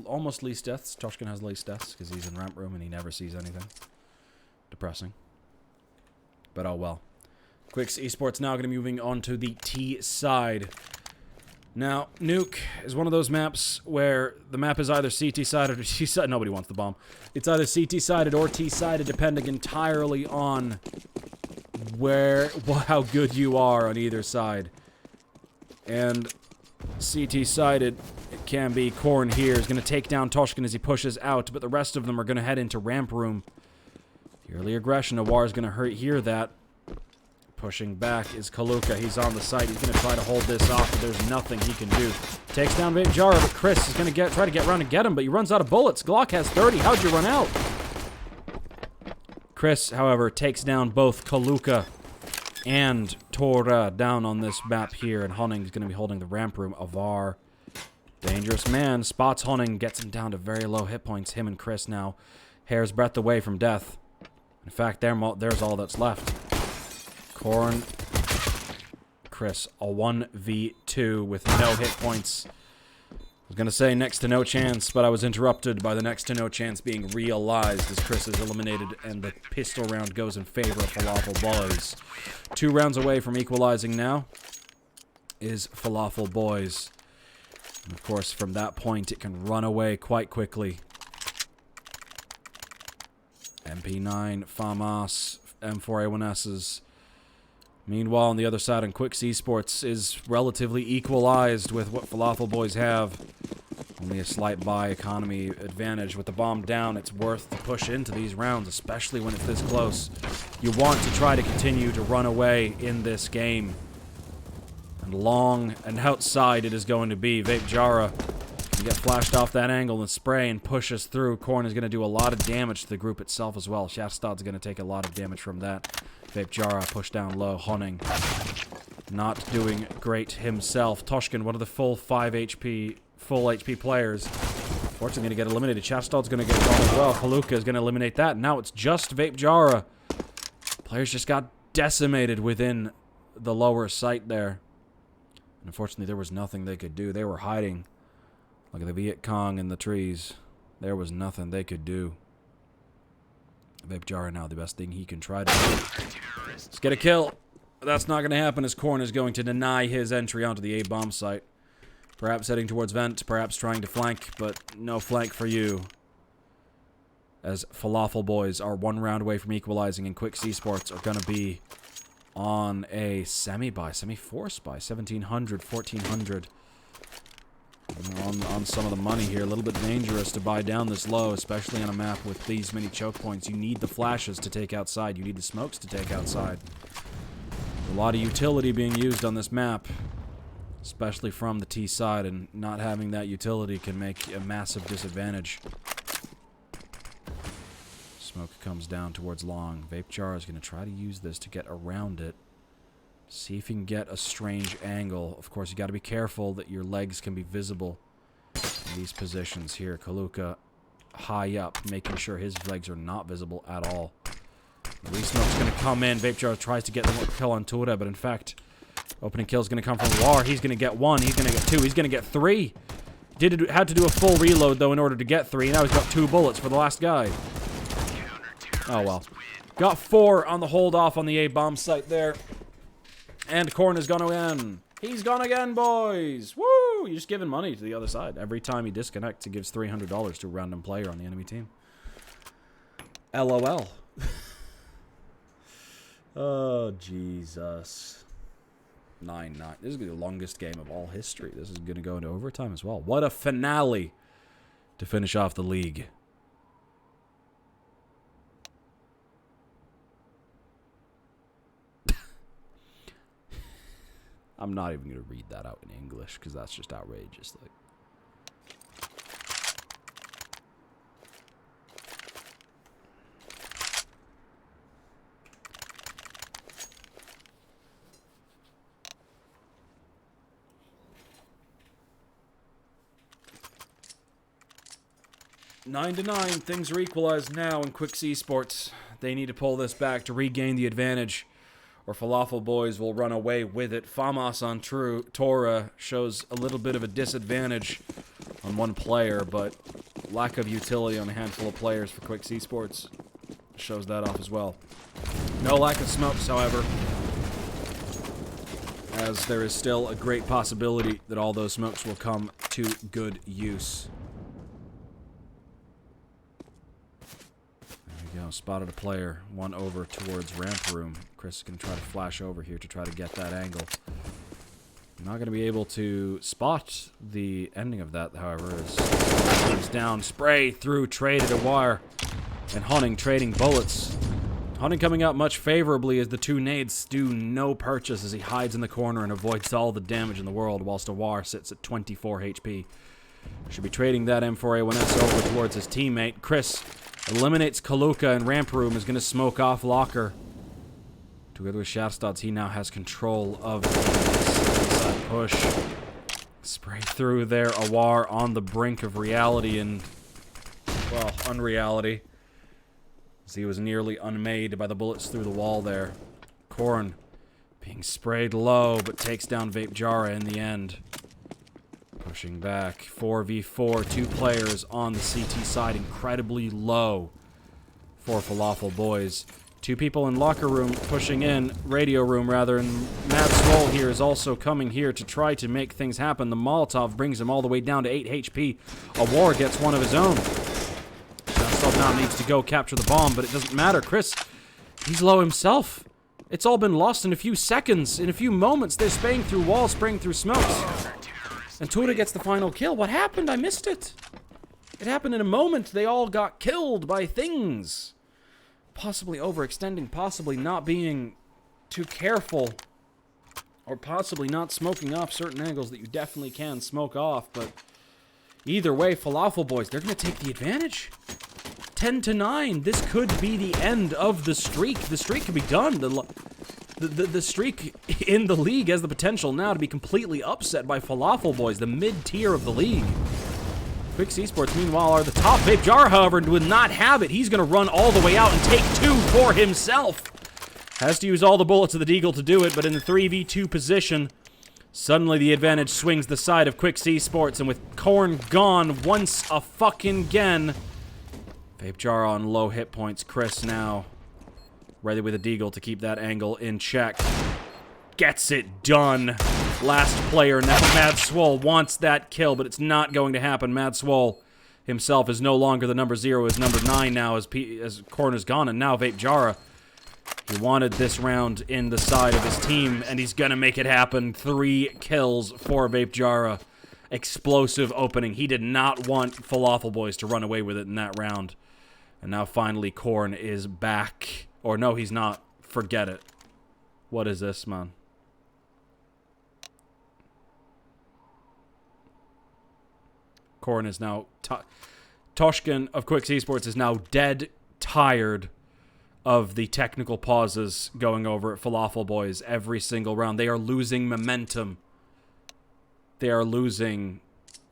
Almost least deaths. Toshkin has least deaths because he's in ramp room and he never sees anything. Depressing. But oh well. Quixz Esports now going to be moving on to the T side. Now, Nuke is one of those maps where the map is either CT-sided or T-sided. Nobody wants the bomb. It's either CT-sided or T-sided, depending entirely on how good you are on either side. And CT-sided, it can be Corn here is going to take down Toshkin as he pushes out, but the rest of them are going to head into ramp room. The early aggression, Awar is going to hear that. Pushing back is Kaluka. He's on the site. He's going to try to hold this off, but there's nothing he can do. Takes down VapeJara, but Quixz is going to try to get around and get him, but he runs out of bullets. Glock has 30. How'd you run out? Quixz, however, takes down both Kaluka and Tora down on this map here, and Honing's going to be holding the ramp room. Avar, dangerous man, spots Honing, gets him down to very low hit points. Him and Quixz now hair's breadth away from death. In fact, there's all that's left. Corn, Quixz, a 1v2 with no hit points. I was going to say next to no chance, but I was interrupted by the next to no chance being realized as Quixz is eliminated and the pistol round goes in favor of Falafelboyz. 2 rounds away from equalizing now is Falafelboyz. And of course, from that point, it can run away quite quickly. MP9, FAMAS, M4A1Ss. Meanwhile, on the other side, on Quixz Esports is relatively equalized with what Falafelboyz have. Only a slight buy economy advantage. With the bomb down, it's worth to push into these rounds, especially when it's this close. You want to try to continue to run away in this game. And long and outside it is going to be. Vape Jara can get flashed off that angle and spray and pushes through. Korn is going to do a lot of damage to the group itself as well. Shastad's going to take a lot of damage from that. Vape Jara pushed down low. Honing not doing great himself. Toshkin, one of the full 5 HP, full HP players, fortunately going to get eliminated. Shastad's going to get gone as well. Kaluka is going to eliminate that. Now it's just Vape Jara. Players just got decimated within the lower site there. And unfortunately, there was nothing they could do. They were hiding. Look at the Viet Cong in the trees. There was nothing they could do. Vape Jara now, the best thing he can try to do. Let's get a kill. That's not going to happen as Korn is going to deny his entry onto the A-bomb site. Perhaps heading towards vent, perhaps trying to flank, but no flank for you. As Falafelboyz are 1 round away from equalizing, and Quixz Esports are going to be on a semi-buy, semi-force buy, 1,700, 1,400. On some of the money here. A little bit dangerous to buy down this low, especially on a map with these many choke points. You need the flashes to take outside. You need the smokes to take outside. A lot of utility being used on this map, especially from the T side, and not having that utility can make a massive disadvantage. Smoke comes down towards long. Vape Jar is going to try to use this to get around it. See if you can get a strange angle. Of course, you got to be careful that your legs can be visible in these positions here. Kaluka high up, making sure his legs are not visible at all. Resmoke's going to come in. Vape Jar tries to get the kill on Tura, but in fact, opening kill is going to come from War. He's going to get 1. He's going to get 2. He's going to get 3. Had to do a full reload, though, in order to get 3. Now he's got 2 bullets for the last guy. Oh, well. Got 4 on the hold off on the A-bomb site there. And Korn is gone again. He's gone again, boys. Woo! You're just giving money to the other side. Every time he disconnects, he gives $300 to a random player on the enemy team. LOL. Oh, Jesus. 9-9. This is going to be the longest game of all history. This is going to go into overtime as well. What a finale to finish off the league. I'm not even going to read that out in English because that's just outrageous. Like, nine to 9, things are equalized now in Quixz Esports. They need to pull this back to regain the advantage, or Falafelboyz will run away with it. FAMAS on Tora shows a little bit of a disadvantage on one player, but lack of utility on a handful of players for Quixz Esports shows that off as well. No lack of smokes, however, as there is still a great possibility that all those smokes will come to good use. There we go, spotted a player, 1 over towards ramp room. Quixz is going to try to flash over here to try to get that angle. Not going to be able to spot the ending of that, however, as he's down. Spray through, traded a wire, and Honing trading bullets. Honing coming out much favorably as the 2 nades do no purchase as he hides in the corner and avoids all the damage in the world, whilst Awar sits at 24 HP. Should be trading that M4A1S over towards his teammate. Quixz eliminates Kaluka, and Ramp Room is going to smoke off Locker. Together with Shafstad's, he now has control of this inside push. Spray through there, Awar on the brink of reality and, well, unreality. As he was nearly unmade by the bullets through the wall there. Corn being sprayed low, but takes down Vapejara in the end. Pushing back, 4v4, 2 players on the CT side, incredibly low for Falafelboyz. 2 people in locker room pushing in, radio room rather, and Mad Swole here is also coming here to try to make things happen. The Molotov brings him all the way down to 8 HP. Awar gets one of his own. Shafstad now needs to go capture the bomb, but it doesn't matter. Chris, he's low himself. It's all been lost in a few seconds, in a few moments. They're spraying through walls, spraying through smokes. And Tura gets the final kill. What happened? I missed it. It happened in a moment. They all got killed by things. Possibly overextending, possibly not being too careful, or possibly not smoking off certain angles that you definitely can smoke off, but either way, Falafelboyz, they're going to take the advantage. 10-9, this could be the end of the streak. The streak could be done. The streak in the league has the potential now to be completely upset by Falafelboyz, the mid-tier of the league. Quixz Esports, meanwhile, are the top. Vapejara, however, would not have it. He's going to run all the way out and take 2 for himself. Has to use all the bullets of the Deagle to do it, but in the 3v2 position, suddenly the advantage swings the side of Quixz Esports, and with Corn gone once a fucking again, Vapejara on low hit points. Chris now ready with a Deagle to keep that angle in check. Gets it done. Last player now. Mad Swole wants that kill, but it's not going to happen. Mad Swole himself is no longer the number 0, is number 9 now as Corn is gone, and now Vapejara. He wanted this round in the side of his team, and he's gonna make it happen. 3 kills for Vapejara. Explosive opening. He did not want Falafelboyz to run away with it in that round. And now finally Corn is back. Or no, he's not. Forget it. What is this, man? Corn is now... Toshkin of Quixz Esports is now dead tired of the technical pauses going over at Falafelboyz every single round. They are losing momentum. They are losing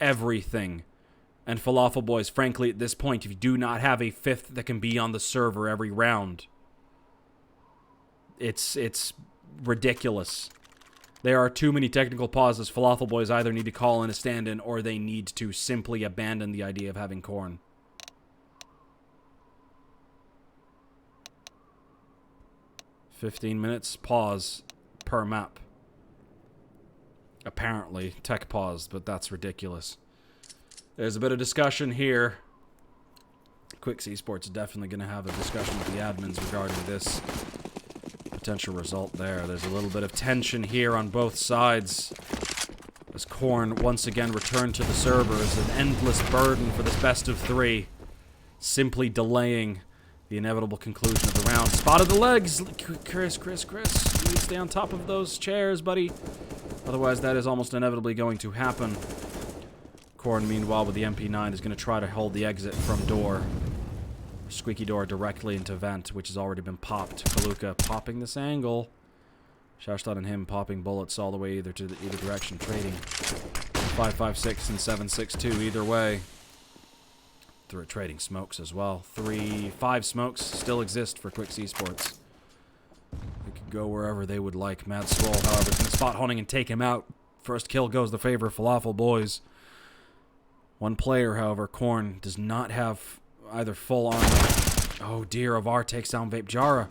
everything. And Falafelboyz, frankly, at this point, if you do not have a 5th that can be on the server every round, it's ridiculous. There are too many technical pauses. Falafelboyz either need to call in a stand-in or they need to simply abandon the idea of having Corn. $15 pause per map. Apparently, tech paused, but that's ridiculous. There's a bit of discussion here. Quixz Esports is definitely going to have a discussion with the admins regarding this potential result there. There's a little bit of tension here on both sides as Corn once again returned to the server as an endless burden for this best of 3, simply delaying the inevitable conclusion of the round. Spotted the legs! Chris, you need to stay on top of those chairs, buddy. Otherwise, that is almost inevitably going to happen. Corn, meanwhile, with the MP9, is going to try to hold the exit from door. Squeaky door directly into vent, which has already been popped. Kaluka popping this angle. Shashtad and him popping bullets all the way either direction, trading 5.56 and 7.62 either way. Through trading smokes as well. 5 smokes still exist for Quixz Esports. They could go wherever they would like. Mad Swole, however, is going to spot hunting and take him out. First kill goes the favor of Falafelboyz. One player, however, Corn, does not have either full armor. Oh dear, Avar takes down Vapejara.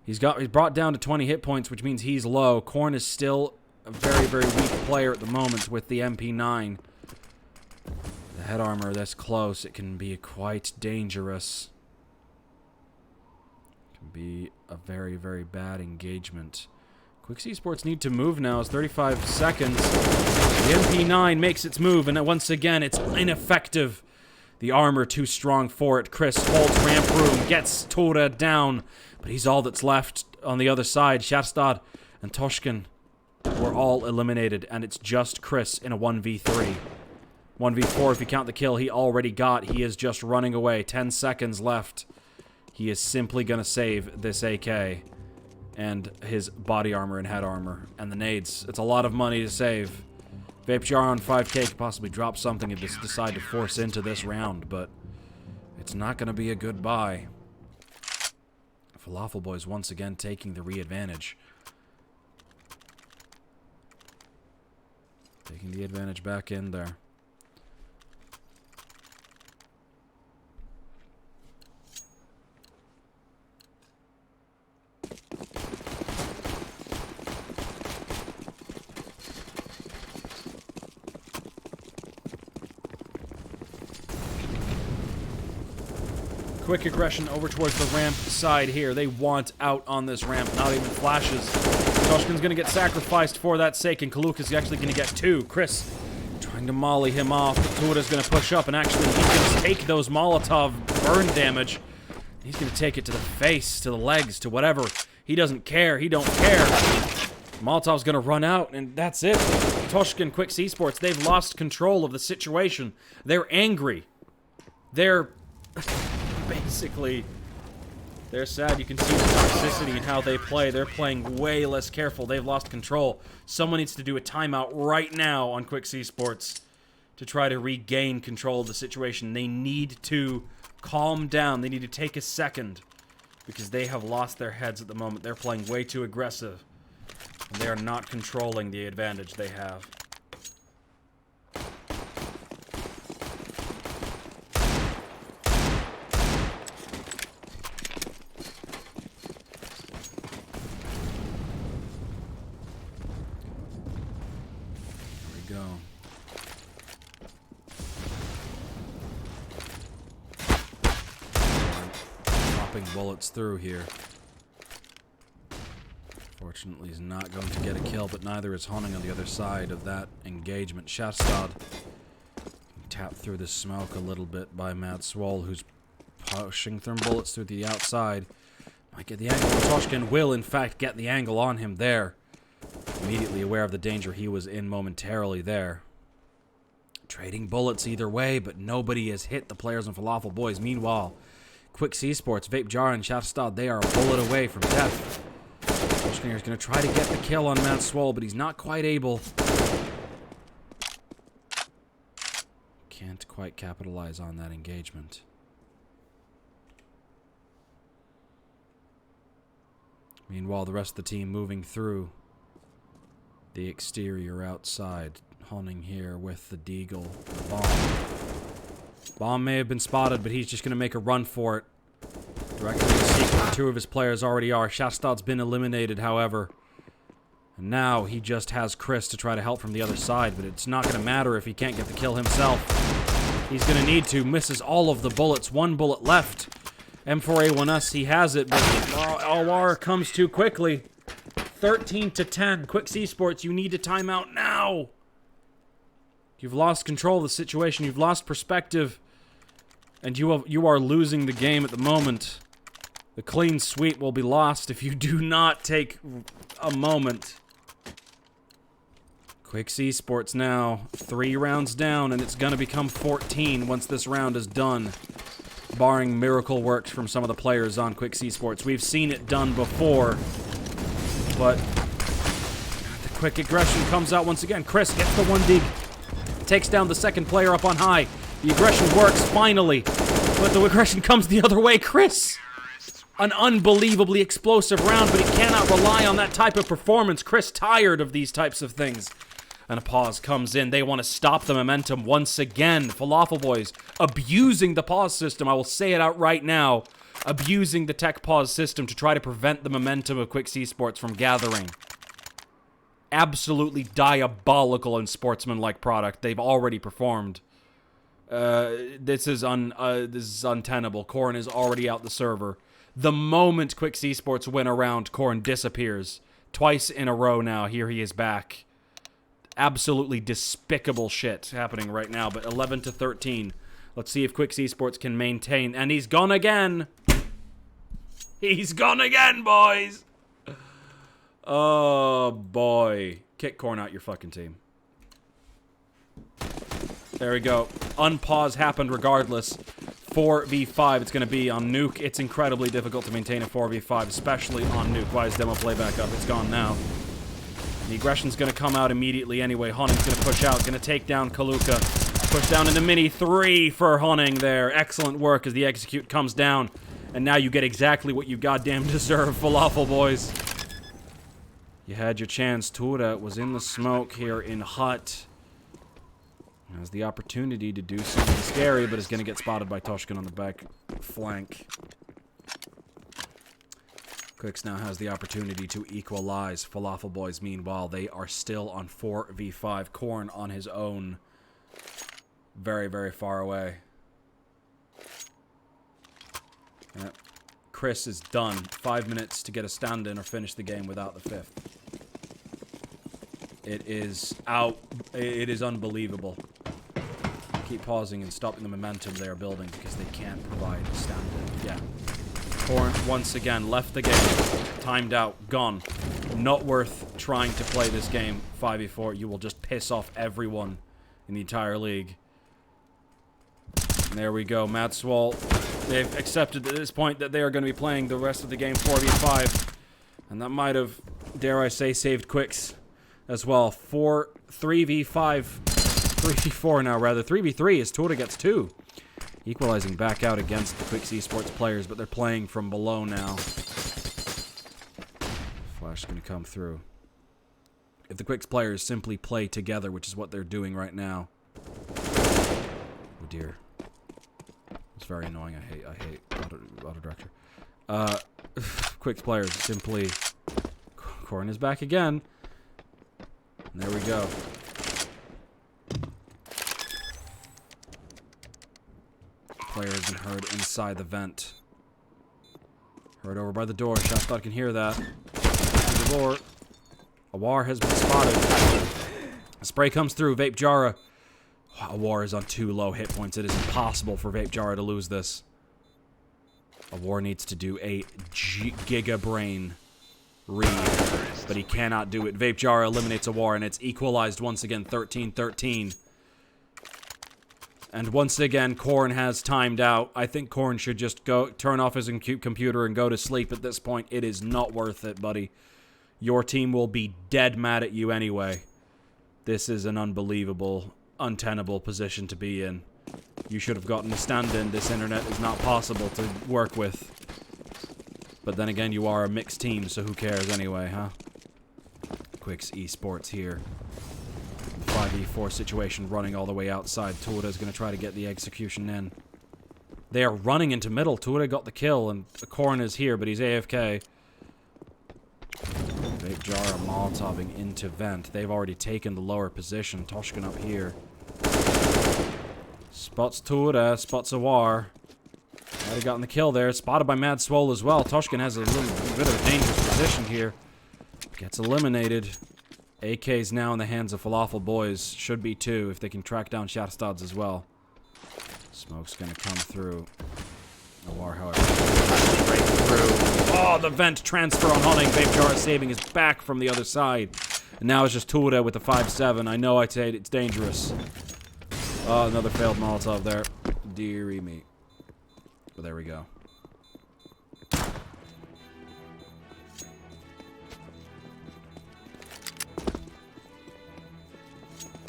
He's brought down to 20 hit points, which means he's low. Corn is still a very, very weak player at the moment with the MP9. The head armor this close, it can be quite dangerous. It can be a very, very bad engagement. Quixz Esports need to move now. It's 35 seconds. The MP9 makes its move, and once again, it's ineffective. The armor too strong for it. Chris holds ramp room, gets Tora down, but he's all that's left on the other side. Shafstad and Toshkin were all eliminated, and it's just Chris in a 1v3. 1v4 if you count the kill he already got. He is just running away. 10 seconds left. He is simply going to save this AK and his body armor and head armor and the nades. It's a lot of money to save. VapeJar on 5k could possibly drop something if they decide to force into this round, but it's not going to be a good buy. Falafelboyz once again taking the re-advantage. Taking the advantage back in there. Quick aggression over towards the ramp side here. They want out on this ramp. Not even flashes. Toshkin's going to get sacrificed for that sake, and Kaluk is actually going to get 2. Quixz trying to molly him off. Tuda's going to push up, and actually he's going to take those Molotov burn damage. He's going to take it to the face, to the legs, to whatever. He doesn't care. He don't care. Molotov's going to run out, and that's it. Toshkin, Quixz Esports, they've lost control of the situation. They're angry. They're... basically, they're sad. You can see the toxicity in how they play. They're playing way less careful. They've lost control. Someone needs to do a timeout right now on Quixz Esports to try to regain control of the situation. They need to calm down. They need to take a second because they have lost their heads at the moment. They're playing way too aggressive. And they are not controlling the advantage they have. Go. Popping bullets through here. Fortunately, he's not going to get a kill, but neither is Honing on the other side of that engagement. Shastad tapped through the smoke a little bit by Mad Swole, who's pushing therm bullets through the outside. Might get the angle. Toshkin will, in fact, get the angle on him there. Immediately aware of the danger he was in momentarily there. Trading bullets either way, but nobody has hit the players on Falafelboyz. Meanwhile, Quixz Esports, VapeJar, and Shastad, they are a bullet away from death. Toshkin is going to try to get the kill on Mad Swole, but he's not quite able. Can't quite capitalize on that engagement. Meanwhile, the rest of the team moving through the exterior outside. Honing here with the Deagle. The bomb. Bomb may have been spotted, but he's just going to make a run for it. Directly to seek where 2 of his players already are. Shastad's been eliminated, however. And now he just has Quixz to try to help from the other side, but it's not going to matter if he can't get the kill himself. He's going to need to. Misses all of the bullets. 1 bullet left. M4A1S, he has it, but LR comes too quickly. 13 to 10. Quixz Esports, you need a timeout now. You've lost control of the situation. You've lost perspective. And you are losing the game at the moment. The clean sweep will be lost if you do not take a moment. Quixz Esports now 3 rounds down, and it's going to become 14 once this round is done. Barring miracle works from some of the players on Quixz Esports. We've seen it done before. But the quick aggression comes out once again. Quixz gets the 1 dig. Takes down the second player up on high. The aggression works, finally. But the aggression comes the other way. Quixz! An unbelievably explosive round, but he cannot rely on that type of performance. Quixz tired of these types of things. And a pause comes in. They want to stop the momentum once again. Falafelboyz abusing the pause system. I will say it out right now. Abusing the tech pause system to try to prevent the momentum of Quixz Esports from gathering. Absolutely diabolical and sportsman-like product. They've already performed. This is untenable. Corrin is already out the server. The moment Quixz Esports win a round, Corrin disappears. Twice in a row now. Here he is back. Absolutely despicable shit happening right now. But 11 to 13. Let's see if Quixz Esports can maintain. And he's gone again. He's gone again, boys. Oh, boy. Kick Corrin out your fucking team. There we go. Unpause happened regardless. 4v5 it's going to be on Nuke. It's incredibly difficult to maintain a 4v5, especially on Nuke. Why is demo playback up? It's gone now. The aggression's going to come out immediately anyway. Hunning's going to push out. Going to take down Kaluka. Push down into Mini. 3 for Hunning there. Excellent work as the execute comes down. And now you get exactly what you goddamn deserve, Falafelboyz. You had your chance. Tura was in the smoke here in Hut. Has the opportunity to do something scary, but is going to get spotted by Toshkin on the back flank. Quixz now has the opportunity to equalize. Falafelboyz, meanwhile, they are still on 4v5. Korn on his own. Very, very far away. Chris is done. 5 minutes to get a stand-in or finish the game without the 5th. It is out. It is unbelievable. Keep pausing and stopping the momentum they are building because they can't provide a stand-in. Yeah. Korn once again left the game. Timed out. Gone. Not worth trying to play this game 5v4. You will just piss off everyone in the entire league. And there we go. Madswall. They've accepted at this point that they are going to be playing the rest of the game 4v5. And that might have, dare I say, saved Quixz as well. 3v4 now, rather. 3v3 as Tura gets 2. Equalizing back out against the Quixz Esports players, but they're playing from below now. Flash is going to come through. If the Quixz players simply play together, which is what they're doing right now. Oh dear. It's very annoying. I hate auto director. Quixz players simply... Korn is back again. And there we go. Player has been heard inside the vent. Heard over by the door. Shastad can hear that. The door. Awar has been spotted. A spray comes through. Vape Jara. Awar is on 2 low hit points. It is impossible for Vape Jara to lose this. Awar needs to do a Giga Brain read, but he cannot do it. Vape Jara eliminates Awar, and it's equalized once again, 13-13. And once again, Korn has timed out. I think Korn should just go turn off his computer and go to sleep at this point. It is not worth it, buddy. Your team will be dead mad at you anyway. This is an unbelievable, untenable position to be in. You should have gotten a stand-in. This internet is not possible to work with. But then again, you are a mixed team, so who cares anyway, huh? Quixz Esports here. 5v4 situation running all the way outside. Tura is going to try to get the execution in. They are running into middle. Tura got the kill, and Korn is here, but he's AFK. Vape Jara Molotoving into vent. They've already taken the lower position. Toshkin up here. Spots Tura, spots Awar. Might have gotten the kill there. Spotted by Mad Swole as well. Toshkin has a little bit of a dangerous position here. Gets eliminated. AK's now in the hands of Falafelboyz. Should be 2 if they can track down Shadowstads as well. Smoke's gonna come through. Awar, however, break through. Oh, the vent transfer on Hunting. Vape Jar saving his back from the other side. And now it's just Tura with the 5-7. I know I said it's dangerous. Oh, another failed Molotov there. Deary me. But there we go.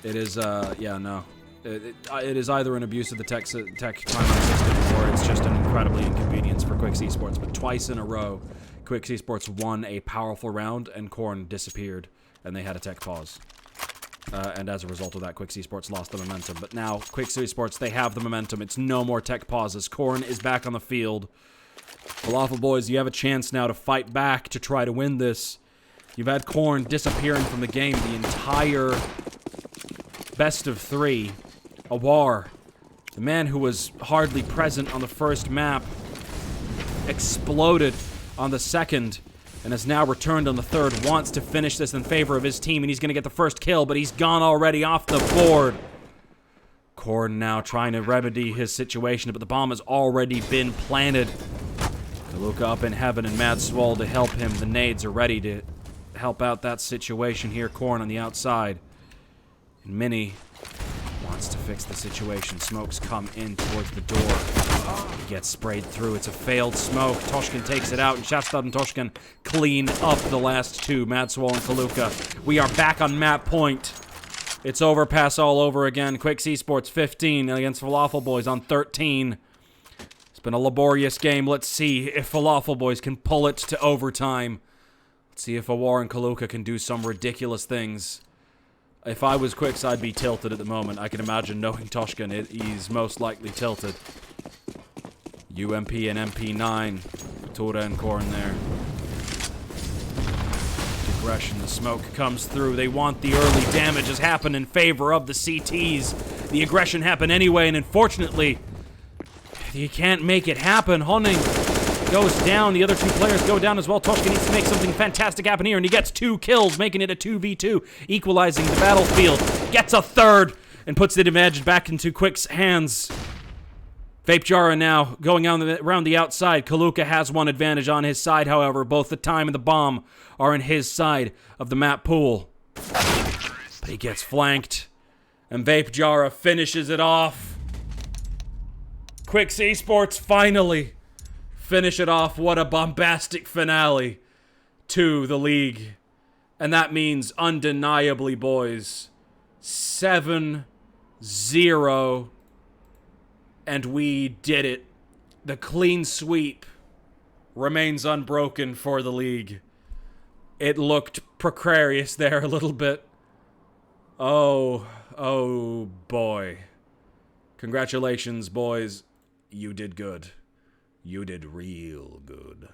It is, yeah, no. It is either an abuse of the tech timing system, or it's just an incredibly inconvenience for Quixz Esports. But twice in a row, Quixz Esports won a powerful round, and Korn disappeared, and they had a tech pause. And as a result of that, Quixz Esports lost the momentum. But now, Quixz Esports, they have the momentum. It's no more tech pauses. Korn is back on the field. Falafelboyz, you have a chance now to fight back to try to win this. You've had Korn disappearing from the game the entire best of 3. Awar, the man who was hardly present on the first map, exploded on the second, and has now returned on the third, wants to finish this in favor of his team, and he's going to get the first kill, but he's gone already off the board. Korn now trying to remedy his situation, but the bomb has already been planted. Kaluka up in heaven and Mad Swole to help him. The nades are ready to help out that situation here. Korn on the outside. And Mini Wants to fix the situation. Smokes come in towards the door. He gets sprayed through. It's a failed smoke. Toshkin takes it out, and Shastad and Toshkin clean up the last two. Madswall and Kaluka. We are back on map point. It's overpass all over again. Quixz Esports 15 against Falafelboyz on 13. It's been a laborious game. Let's see if Falafelboyz can pull it to overtime. Let's see if Awar and Kaluka can do some ridiculous things. If I was Quixz, I'd be tilted at the moment. I can imagine, knowing Toshkin, he's most likely tilted. UMP and MP9. Tora and Korn there. Aggression, the smoke comes through. They want the early damages happen in favor of the CTs. The aggression happened anyway, and unfortunately, you can't make it happen. Honning goes down. The other two players go down as well. Toshkin needs to make something fantastic happen here, and he gets 2 kills, making it a 2v2, equalizing the battlefield. Gets a third, and puts the advantage back into Quixz hands. Vapejara now going around the outside. Kaluka has one advantage on his side, however. Both the time and the bomb are in his side of the map pool. But he gets flanked, and Vapejara finishes it off. Quixz Esports finally finish it off. What a bombastic finale to the league. And that means, undeniably, boys, 7-0. And we did it. The clean sweep remains unbroken for the league. It looked precarious there a little bit. Oh boy. Congratulations, boys. You did good. You did real good.